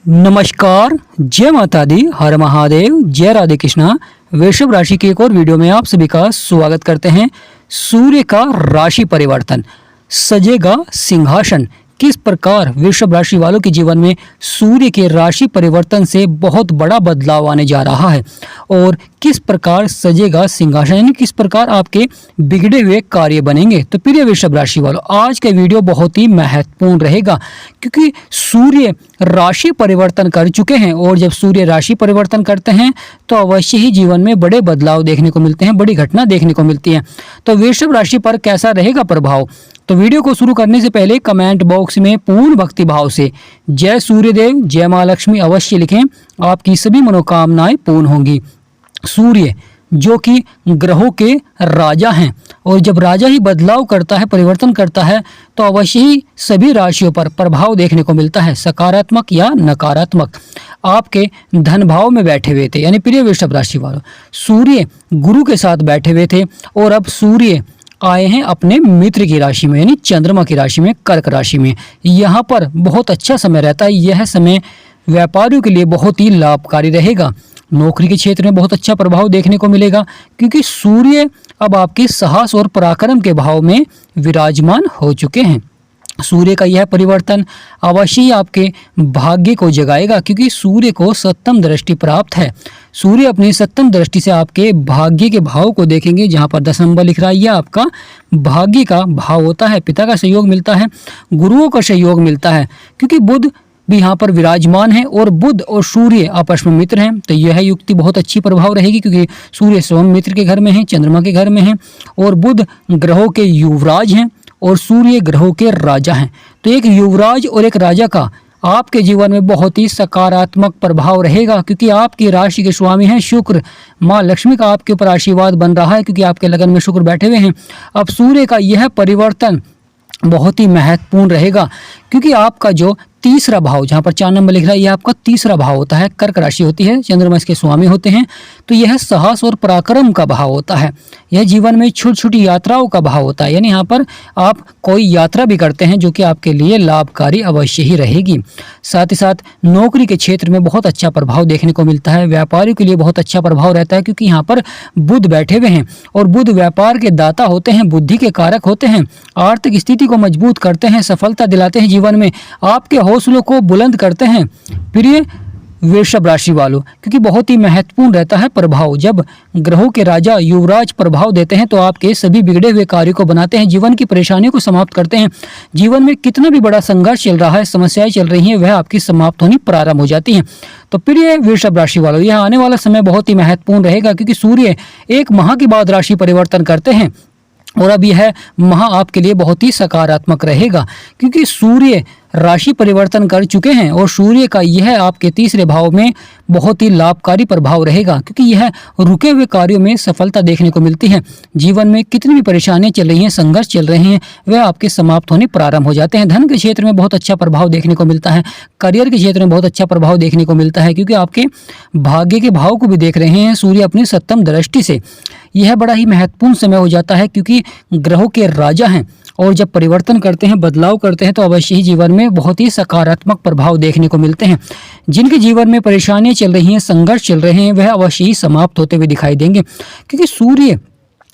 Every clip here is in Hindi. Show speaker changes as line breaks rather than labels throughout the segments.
नमस्कार, जय माता दी, हर महादेव, जय राधे कृष्णा। वृषभ राशि की एक और वीडियो में आप सभी का स्वागत करते हैं। सूर्य का राशि परिवर्तन, सजेगा सिंहासन। किस प्रकार वृषभ राशि वालों के जीवन में सूर्य के राशि परिवर्तन से बहुत बड़ा बदलाव आने जा रहा है और किस प्रकार सजेगा सिंहासन, यानी किस प्रकार आपके बिगड़े हुए कार्य बनेंगे। तो प्रिय वृषभ राशि वालों, आज का वीडियो बहुत ही महत्वपूर्ण रहेगा क्योंकि सूर्य राशि परिवर्तन कर चुके हैं और जब सूर्य राशि परिवर्तन करते हैं तो अवश्य ही जीवन में बड़े बदलाव देखने को मिलते हैं, बड़ी घटना देखने को मिलती है। तो वृषभ राशि पर कैसा रहेगा प्रभाव, तो वीडियो को शुरू करने से पहले कमेंट बॉक्स में पूर्ण भक्ति भाव से जय सूर्यदेव, जय माँ लक्ष्मी अवश्य लिखें, आपकी सभी मनोकामनाएं पूर्ण होंगी। सूर्य जो कि ग्रहों के राजा हैं और जब राजा ही बदलाव करता है, परिवर्तन करता है, तो अवश्य ही सभी राशियों पर प्रभाव देखने को मिलता है, सकारात्मक या नकारात्मक। आपके धन भाव में बैठे हुए थे, यानी प्रिय वृषभ राशि वालों, सूर्य गुरु के साथ बैठे हुए थे और अब सूर्य आए हैं अपने मित्र की राशि में, यानी चंद्रमा की राशि में, कर्क राशि में। यहाँ पर बहुत अच्छा समय रहता है। यह समय व्यापारियों के लिए बहुत ही लाभकारी रहेगा। नौकरी के क्षेत्र में बहुत अच्छा प्रभाव देखने को मिलेगा क्योंकि सूर्य अब आपके साहस और पराक्रम के भाव में विराजमान हो चुके हैं। सूर्य का यह परिवर्तन अवश्य ही आपके भाग्य को जगाएगा क्योंकि सूर्य को सप्तम दृष्टि प्राप्त है। सूर्य अपनी सप्तम दृष्टि से आपके भाग्य के भाव को देखेंगे। जहां पर 10 नंबर लिख रहा है, यह आपका भाग्य का भाव होता है। पिता का सहयोग मिलता है, गुरुओं का सहयोग मिलता है क्योंकि बुध भी यहाँ पर विराजमान है और बुध और सूर्य आपस में मित्र हैं। तो यह युक्ति बहुत अच्छी प्रभाव रहेगी क्योंकि सूर्य स्वयं मित्र के घर में है, चंद्रमा के घर में है और बुध ग्रहों के युवराज हैं और सूर्य ग्रहों के राजा हैं। तो एक युवराज और एक राजा का आपके जीवन में बहुत ही सकारात्मक प्रभाव रहेगा क्योंकि आपकी राशि के स्वामी हैं शुक्र। माँ लक्ष्मी का आपके ऊपर आशीर्वाद बन रहा है क्योंकि आपके लगन में शुक्र बैठे हुए हैं। अब सूर्य का यह परिवर्तन बहुत ही महत्वपूर्ण रहेगा क्योंकि आपका जो तीसरा भाव, जहाँ पर 4 नंबर लिख रहा है, यह आपका तीसरा भाव होता है, कर्क राशि होती है, चंद्रमा इसके स्वामी होते हैं। तो यह साहस और पराक्रम का भाव होता है। यह जीवन में छोटी छोटी यात्राओं का भाव होता है, यानी यहाँ पर आप कोई यात्रा भी करते हैं जो कि आपके लिए लाभकारी अवश्य ही रहेगी। साथ ही साथ नौकरी के क्षेत्र में बहुत अच्छा प्रभाव देखने को मिलता है। व्यापारियों के लिए बहुत अच्छा प्रभाव रहता है क्योंकि यहाँ पर बुध बैठे हुए हैं और बुध व्यापार के दाता होते हैं, बुद्धि के कारक होते हैं, आर्थिक स्थिति को मजबूत करते हैं, सफलता दिलाते हैं जीवन में, आपके हौसलों को बुलंद करते हैं। प्रिय वृषभ राशि वालों, क्योंकि बहुत ही महत्वपूर्ण रहता है प्रभाव। जब ग्रहों के राजा युवराज प्रभाव देते हैं तो आपके सभी बिगड़े हुए कार्यों को बनाते हैं, जीवन की परेशानियों को समाप्त करते हैं। जीवन में कितना भी बड़ा संघर्ष चल रहा है, समस्याएं चल रही हैं, वह आपकी समाप्त होनी प्रारंभ हो जाती हैं। तो प्रिय वृषभ राशि वालों, यह आने वाला समय बहुत ही महत्वपूर्ण रहेगा क्योंकि सूर्य एक माह के बाद राशि परिवर्तन करते हैं और अब यह माह आपके लिए बहुत ही सकारात्मक रहेगा क्योंकि सूर्य राशि परिवर्तन कर चुके हैं और सूर्य का यह आपके तीसरे भाव में बहुत ही लाभकारी प्रभाव रहेगा क्योंकि यह रुके हुए कार्यों में सफलता देखने को मिलती है। जीवन में कितनी भी परेशानियां चल रही हैं, संघर्ष चल रहे हैं, वह आपके समाप्त होने प्रारंभ हो जाते हैं। धन के क्षेत्र में बहुत अच्छा प्रभाव देखने को मिलता है, करियर के क्षेत्र में बहुत अच्छा प्रभाव देखने को मिलता है क्योंकि आपके भाग्य के भाव को भी देख रहे हैं सूर्य अपनी सप्तम दृष्टि से। यह बड़ा ही महत्वपूर्ण समय हो जाता है क्योंकि ग्रहों के राजा हैं और जब परिवर्तन करते हैं, बदलाव करते हैं, तो अवश्य ही जीवन में बहुत ही सकारात्मक प्रभाव देखने को मिलते हैं। जिनके जीवन में परेशानियां चल रही हैं, संघर्ष चल रहे हैं, वह अवश्य ही समाप्त होते हुए दिखाई देंगे क्योंकि सूर्य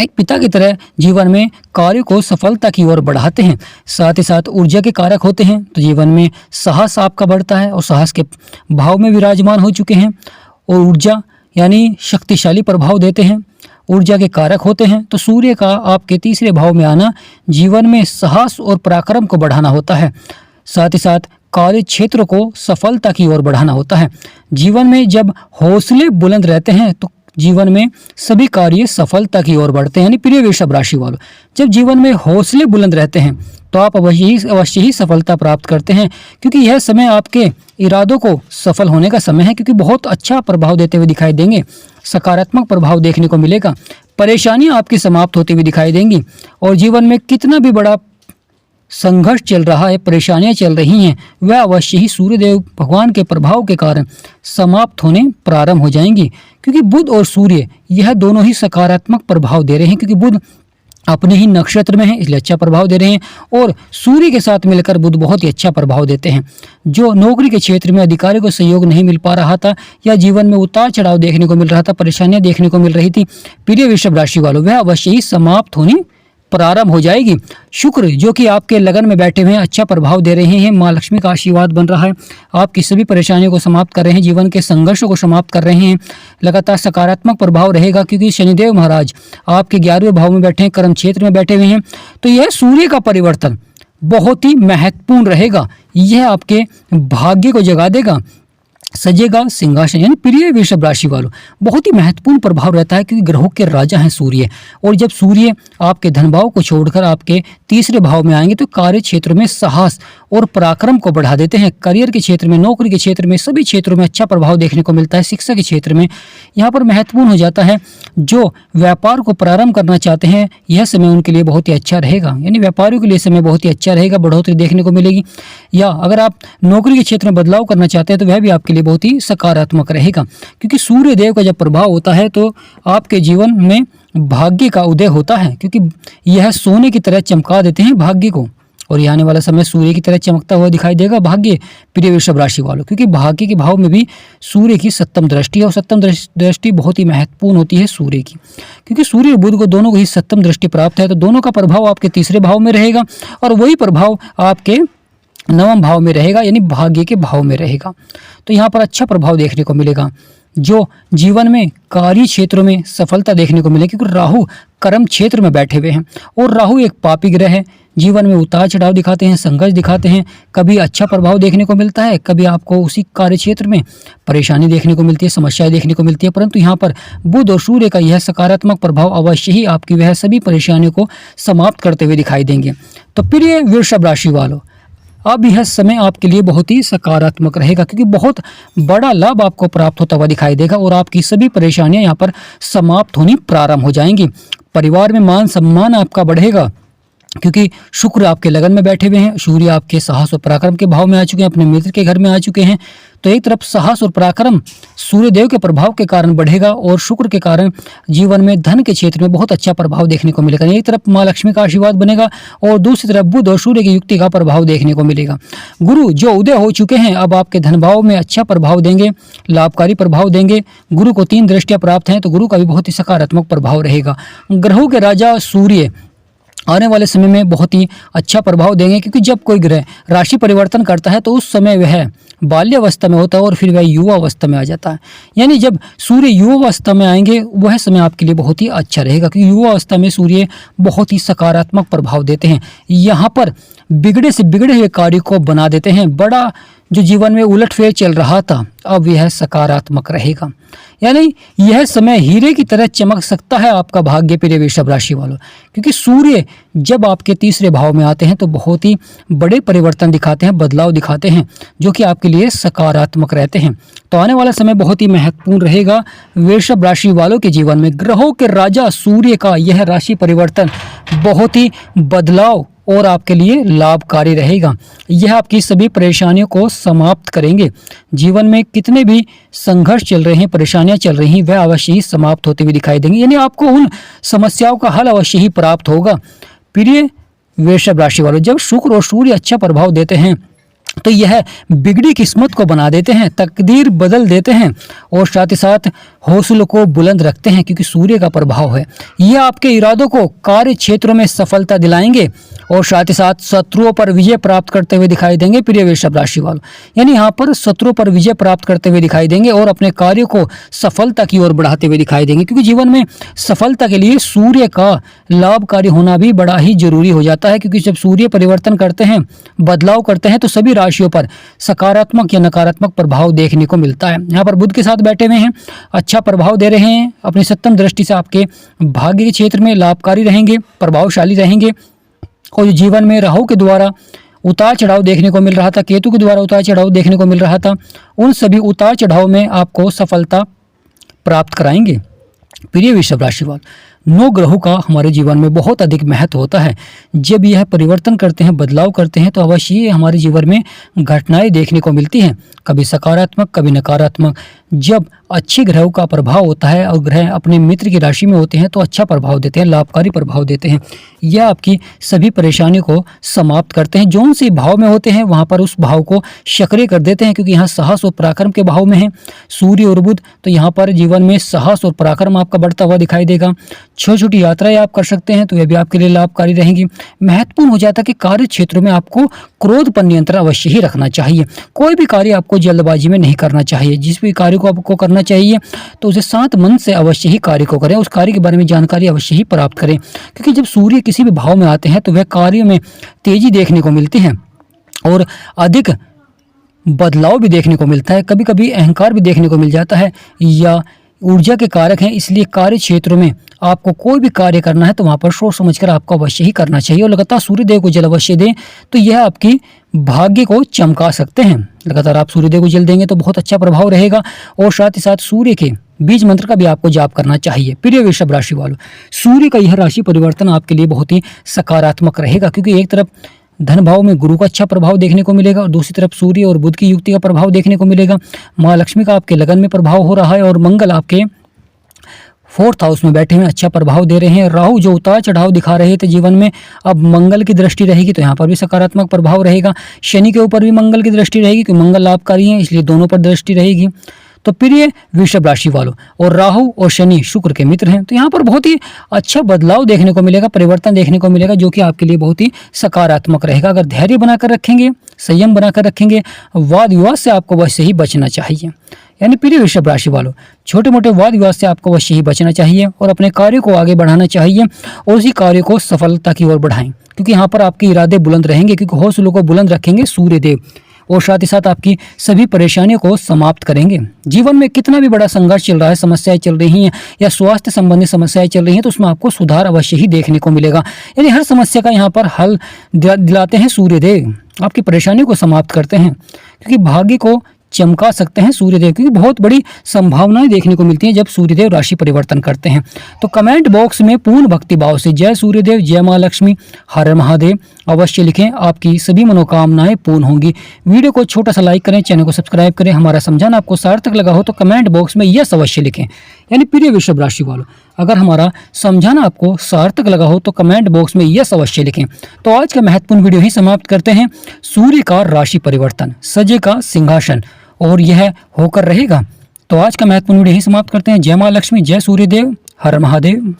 एक पिता की तरह जीवन में कार्य को सफलता की ओर बढ़ाते हैं। साथ ही साथ ऊर्जा के कारक होते हैं, तो जीवन में साहस आपका बढ़ता है और साहस के भाव में विराजमान हो चुके हैं और ऊर्जा यानी शक्तिशाली प्रभाव देते हैं, ऊर्जा के कारक होते हैं। तो सूर्य का आपके तीसरे भाव में आना जीवन में साहस और पराक्रम को बढ़ाना होता है। साथ ही साथ कार्य क्षेत्र को सफलता की ओर बढ़ाना होता है। जीवन में जब हौसले बुलंद रहते हैं तो जीवन में सभी कार्य सफलता की ओर बढ़ते हैं। यानी प्रिय वृषभ राशि वालों, जब जीवन में हौसले बुलंद रहते हैं तो आप अवश्य ही सफलता प्राप्त करते हैं क्योंकि यह समय आपके इरादों को सफल होने का समय है क्योंकि बहुत अच्छा प्रभाव देते हुए दिखाई देंगे, सकारात्मक प्रभाव देखने को मिलेगा, परेशानियां आपकी समाप्त होती हुई दिखाई देंगी और जीवन में कितना भी बड़ा संघर्ष चल रहा है, परेशानियां चल रही हैं, वह अवश्य ही सूर्यदेव भगवान के प्रभाव के कारण समाप्त होने प्रारंभ हो जाएंगी क्योंकि बुध और सूर्य यह दोनों ही सकारात्मक प्रभाव दे रहे हैं क्योंकि बुध अपने ही नक्षत्र में है, इसलिए अच्छा प्रभाव दे रहे हैं। और सूर्य के साथ मिलकर बुध बहुत ही अच्छा प्रभाव देते हैं। जो नौकरी के क्षेत्र में अधिकारियों को सहयोग नहीं मिल पा रहा था या जीवन में उतार चढ़ाव देखने को मिल रहा था, परेशानियां देखने को मिल रही थी प्रिय वृषभ राशि वालों, वह अवश्य ही समाप्त होनी प्रारंभ हो जाएगी। शुक्र जो कि आपके लगन में बैठे हुए हैं अच्छा प्रभाव दे रहे हैं, माँ लक्ष्मी का आशीर्वाद बन रहा है, आपकी सभी परेशानियों को समाप्त कर रहे हैं, जीवन के संघर्षों को समाप्त कर रहे हैं। लगातार सकारात्मक प्रभाव रहेगा क्योंकि शनिदेव महाराज आपके 11वें भाव में बैठे हैं, कर्म क्षेत्र में बैठे हुए हैं। तो यह सूर्य का परिवर्तन बहुत ही महत्वपूर्ण रहेगा, यह आपके भाग्य को जगा देगा, सजेगा सिंहासन। यानी प्रिय वृषभ राशि वालों, बहुत ही महत्वपूर्ण प्रभाव रहता है क्योंकि ग्रहों के राजा हैं सूर्य, और जब सूर्य आपके धन भाव को छोड़कर आपके तीसरे भाव में आएंगे तो कार्य क्षेत्र में साहस और पराक्रम को बढ़ा देते हैं। करियर के क्षेत्र में, नौकरी के क्षेत्र में, सभी क्षेत्रों में अच्छा प्रभाव देखने को मिलता है। शिक्षा के क्षेत्र में यहाँ पर महत्वपूर्ण हो जाता है। जो व्यापार को प्रारंभ करना चाहते हैं यह समय उनके लिए बहुत ही अच्छा रहेगा, यानी व्यापारियों के लिए समय बहुत ही अच्छा रहेगा, बढ़ोतरी देखने को मिलेगी। या अगर आप नौकरी के क्षेत्र में बदलाव करना चाहते हैं तो वह भी आपके लिए बहुत ही सकारात्मक रहेगा क्योंकि सूर्य देव का जब प्रभाव होता है तो आपके जीवन में भाग्य का उदय होता है, क्योंकि यह सोने की तरह चमका देते हैं भाग्य को। और ये आने वाला समय सूर्य की तरह चमकता हुआ दिखाई देगा भाग्य प्रिय वृषभ राशि वालों, क्योंकि भाग्य के भाव में भी सूर्य की सप्तम दृष्टि है, और सप्तम दृष्टि बहुत ही महत्वपूर्ण होती है सूर्य की, क्योंकि सूर्य और बुध को दोनों को ही सप्तम दृष्टि प्राप्त है। तो दोनों का प्रभाव आपके तीसरे भाव में रहेगा और वही प्रभाव आपके नवम भाव में रहेगा, यानी भाग्य के भाव में रहेगा। तो यहाँ पर अच्छा प्रभाव देखने को मिलेगा। जो जीवन में कार्य क्षेत्रों में सफलता देखने को मिलेगी क्योंकि राहु कर्म क्षेत्र में बैठे हुए हैं, और राहु एक पापी ग्रह है, जीवन में उतार चढ़ाव दिखाते हैं, संघर्ष दिखाते हैं। कभी अच्छा प्रभाव देखने को मिलता है, कभी आपको उसी कार्य क्षेत्र में परेशानी देखने को मिलती है, समस्याएं देखने को मिलती है। परंतु यहाँ पर बुध और सूर्य का यह सकारात्मक प्रभाव अवश्य ही आपकी वह सभी परेशानियों को समाप्त करते हुए दिखाई देंगे। तो प्रिय वृषभ राशि वालों, अब यह समय आपके लिए बहुत ही सकारात्मक रहेगा क्योंकि बहुत बड़ा लाभ आपको प्राप्त होता हुआ दिखाई देगा और आपकी सभी परेशानियां यहाँ पर समाप्त होनी प्रारंभ हो जाएंगी। परिवार में मान सम्मान आपका बढ़ेगा क्योंकि शुक्र आपके लगन में बैठे हुए हैं, सूर्य आपके साहस और पराक्रम के भाव में आ चुके हैं, अपने मित्र के घर में आ चुके हैं। तो एक तरफ साहस और पराक्रम सूर्य देव के प्रभाव के कारण बढ़ेगा और शुक्र के कारण जीवन में धन के क्षेत्र में बहुत अच्छा प्रभाव देखने को मिलेगा। एक तरफ माँ लक्ष्मी का आशीर्वाद बनेगा और दूसरी तरफ बुध और सूर्य की युक्ति का प्रभाव देखने को मिलेगा। गुरु जो उदय हो चुके हैं अब आपके धन भाव में अच्छा प्रभाव देंगे, लाभकारी प्रभाव देंगे। गुरु को 3 दृष्टियां प्राप्त हैं तो गुरु का भी बहुत ही सकारात्मक प्रभाव रहेगा। ग्रहों के राजा सूर्य आने वाले समय में बहुत ही अच्छा प्रभाव देंगे क्योंकि जब कोई ग्रह राशि परिवर्तन करता है तो उस समय वह बाल्यावस्था में होता है और फिर वह युवा अवस्था में आ जाता है। यानी जब सूर्य युवा अवस्था में आएंगे वह समय आपके लिए बहुत ही अच्छा रहेगा क्योंकि युवा अवस्था में सूर्य बहुत ही सकारात्मक प्रभाव देते हैं। यहाँ पर बिगड़े से बिगड़े हुए कार्य को बना देते हैं। बड़ा जो जीवन में उलटफेर चल रहा था अब यह सकारात्मक रहेगा, यानी यह समय हीरे की तरह चमक सकता है आपका भाग्य प्रिय वृषभ राशि वालों, क्योंकि सूर्य जब आपके तीसरे भाव में आते हैं तो बहुत ही बड़े परिवर्तन दिखाते हैं, बदलाव दिखाते हैं जो कि आपके लिए सकारात्मक रहते हैं। तो आने वाला समय बहुत ही महत्वपूर्ण रहेगा वृषभ राशि वालों के जीवन में। ग्रहों के राजा सूर्य का यह राशि परिवर्तन बहुत ही बदलाव और आपके लिए लाभकारी रहेगा। यह आपकी सभी परेशानियों को समाप्त करेंगे। जीवन में कितने भी संघर्ष चल रहे हैं, परेशानियां चल रही हैं, वह अवश्य ही समाप्त होते हुए दिखाई देंगे, यानी आपको उन समस्याओं का हल अवश्य ही प्राप्त होगा। प्रिय वृषभ राशि वालों, जब शुक्र और सूर्य अच्छा प्रभाव देते हैं तो यह बिगड़ी किस्मत को बना देते हैं, तकदीर बदल देते हैं और साथ ही साथ हौसलों को बुलंद रखते हैं क्योंकि सूर्य का प्रभाव है। यह आपके इरादों को कार्य क्षेत्रों में सफलता दिलाएंगे और साथ ही साथ शत्रुओं पर विजय प्राप्त करते हुए दिखाई देंगे प्रिय वृषभ राशि वालों। यानी यहाँ पर शत्रुओं पर विजय प्राप्त करते हुए दिखाई देंगे और अपने कार्य को सफलता की ओर बढ़ाते हुए दिखाई देंगे क्योंकि जीवन में सफलता के लिए सूर्य का लाभकारी होना भी बड़ा ही जरूरी हो जाता है, क्योंकि जब सूर्य परिवर्तन करते हैं, बदलाव करते हैं तो सभी राशियों पर सकारात्मक या नकारात्मक प्रभाव देखने को मिलता है। यहाँ पर बुध के साथ बैठे हुए हैं, अच्छा प्रभाव दे रहे हैं, अपनी सप्तम दृष्टि से आपके भाग्य के क्षेत्र में लाभकारी रहेंगे, प्रभावशाली रहेंगे। और जीवन में राहु के द्वारा उतार चढ़ाव देखने को मिल रहा था, केतु के द्वारा उतार चढ़ाव देखने को मिल रहा था, उन सभी उतार चढ़ाव में आपको सफलता प्राप्त कराएंगे। प्रिय वृषभ राशि वालों, 9 ग्रहों का हमारे जीवन में बहुत अधिक महत्व होता है। जब यह परिवर्तन करते हैं, बदलाव करते हैं तो अवश्य ही हमारे जीवन में घटनाएं देखने को मिलती हैं, कभी सकारात्मक कभी नकारात्मक। जब अच्छे ग्रहों का प्रभाव होता है और ग्रह अपने मित्र की राशि में होते हैं तो अच्छा प्रभाव देते हैं, लाभकारी प्रभाव देते हैं। यह आपकी सभी परेशानियों को समाप्त करते हैं। जो से भाव में होते हैं वहाँ पर उस भाव को सक्रिय कर देते हैं, क्योंकि यहाँ साहस और पराक्रम के भाव में है सूर्य और बुध। तो यहाँ पर जीवन में साहस और पराक्रम आपका बढ़ता हुआ दिखाई देगा। छोटी छोटी यात्राएं आप कर सकते हैं तो यह भी आपके लिए लाभकारी रहेंगी। महत्वपूर्ण हो जाता है कि कार्य क्षेत्रों में आपको क्रोध पर नियंत्रण अवश्य ही रखना चाहिए। कोई भी कार्य आपको जल्दबाजी में नहीं करना चाहिए। जिस भी कार्य को आपको करना चाहिए तो उसे शांत मन से अवश्य ही कार्य को करें। उस कार्य के बारे में जानकारी अवश्य ही प्राप्त करें, क्योंकि जब सूर्य किसी भी भाव में आते हैं तो वह कार्य में तेजी देखने को मिलती है और अधिक बदलाव भी देखने को मिलता है। कभी कभी अहंकार भी देखने को मिल जाता है या ऊर्जा के कारक हैं। इसलिए कार्य क्षेत्रों में आपको कोई भी कार्य करना है तो वहाँ पर सोच समझकर आपको अवश्य ही करना चाहिए। और लगातार सूर्यदेव को जल अवश्य दें तो यह आपकी भाग्य को चमका सकते हैं। लगातार आप सूर्यदेव को जल देंगे तो बहुत अच्छा प्रभाव रहेगा। और साथ ही साथ सूर्य के बीज मंत्र का भी आपको जाप करना चाहिए। प्रिय वृषभ राशि वालों, सूर्य का यह राशि परिवर्तन आपके लिए बहुत ही सकारात्मक रहेगा, क्योंकि एक तरफ धन भाव में गुरु का अच्छा प्रभाव देखने को मिलेगा और दूसरी तरफ सूर्य और बुध की युक्ति का प्रभाव देखने को मिलेगा। माँ लक्ष्मी का आपके लगन में प्रभाव हो रहा है और मंगल आपके 4th हाउस में बैठे हुए अच्छा प्रभाव दे रहे हैं। राहु जो उतार चढ़ाव दिखा रहे थे जीवन में, अब मंगल की दृष्टि रहेगी तो यहाँ पर भी सकारात्मक प्रभाव रहेगा। शनि के ऊपर भी मंगल की दृष्टि रहेगी, क्योंकि मंगल लाभकारी है इसलिए दोनों पर दृष्टि रहेगी। तो प्रिय वृषभ राशि वालों, और राहु और शनि शुक्र के मित्र हैं तो यहाँ पर बहुत ही अच्छा बदलाव देखने को मिलेगा, परिवर्तन देखने को मिलेगा, जो कि आपके लिए बहुत ही सकारात्मक रहेगा। अगर धैर्य बनाकर रखेंगे, संयम बनाकर रखेंगे, वाद विवाद से आपको अवश्य ही बचना चाहिए। यानी प्रिय वृषभ राशि वालों, छोटे मोटे वाद विवाद से आपको अवश्य ही बचना चाहिए और अपने कार्य को आगे बढ़ाना चाहिए और उसी कार्य को सफलता की ओर बढ़ाएं, क्योंकि यहाँ पर आपके इरादे बुलंद रहेंगे, क्योंकि हौसलों को बुलंद रखेंगे सूर्यदेव और साथ ही साथ आपकी सभी परेशानियों को समाप्त करेंगे। जीवन में कितना भी बड़ा संघर्ष चल रहा है, समस्याएं चल रही हैं या स्वास्थ्य संबंधी समस्याएं चल रही हैं तो उसमें आपको सुधार अवश्य ही देखने को मिलेगा। यानी हर समस्या का यहाँ पर हल दिलाते हैं सूर्यदेव, आपकी परेशानियों को समाप्त करते हैं, क्योंकि भाग्य को चमका सकते हैं सूर्यदेव, क्योंकि बहुत बड़ी संभावनाएं देखने को मिलती हैं जब सूर्यदेव राशि परिवर्तन करते हैं। तो कमेंट बॉक्स में पूर्ण भक्ति भाव से जय सूर्यदेव, जय माँ लक्ष्मी, हर महादेव अवश्य लिखें, आपकी सभी मनोकामनाएं पूर्ण होंगी। वीडियो को छोटा सा लाइक करें, चैनल को सब्सक्राइब करें। हमारा समझाना आपको सार्थक लगा हो तो कमेंट बॉक्स में यस अवश्य लिखें। यानी प्रिय वृषभ राशि वालों, अगर हमारा समझाना आपको सार्थक लगा हो तो कमेंट बॉक्स में यस अवश्य लिखें। तो आज का महत्वपूर्ण वीडियो ही समाप्त करते हैं। सूर्य का राशि परिवर्तन, सजेगा सिंहासन और यह होकर रहेगा। तो आज का महत्वपूर्ण वीडियो ही समाप्त करते हैं। जय माँ लक्ष्मी, जय सूर्यदेव, हर महादेव।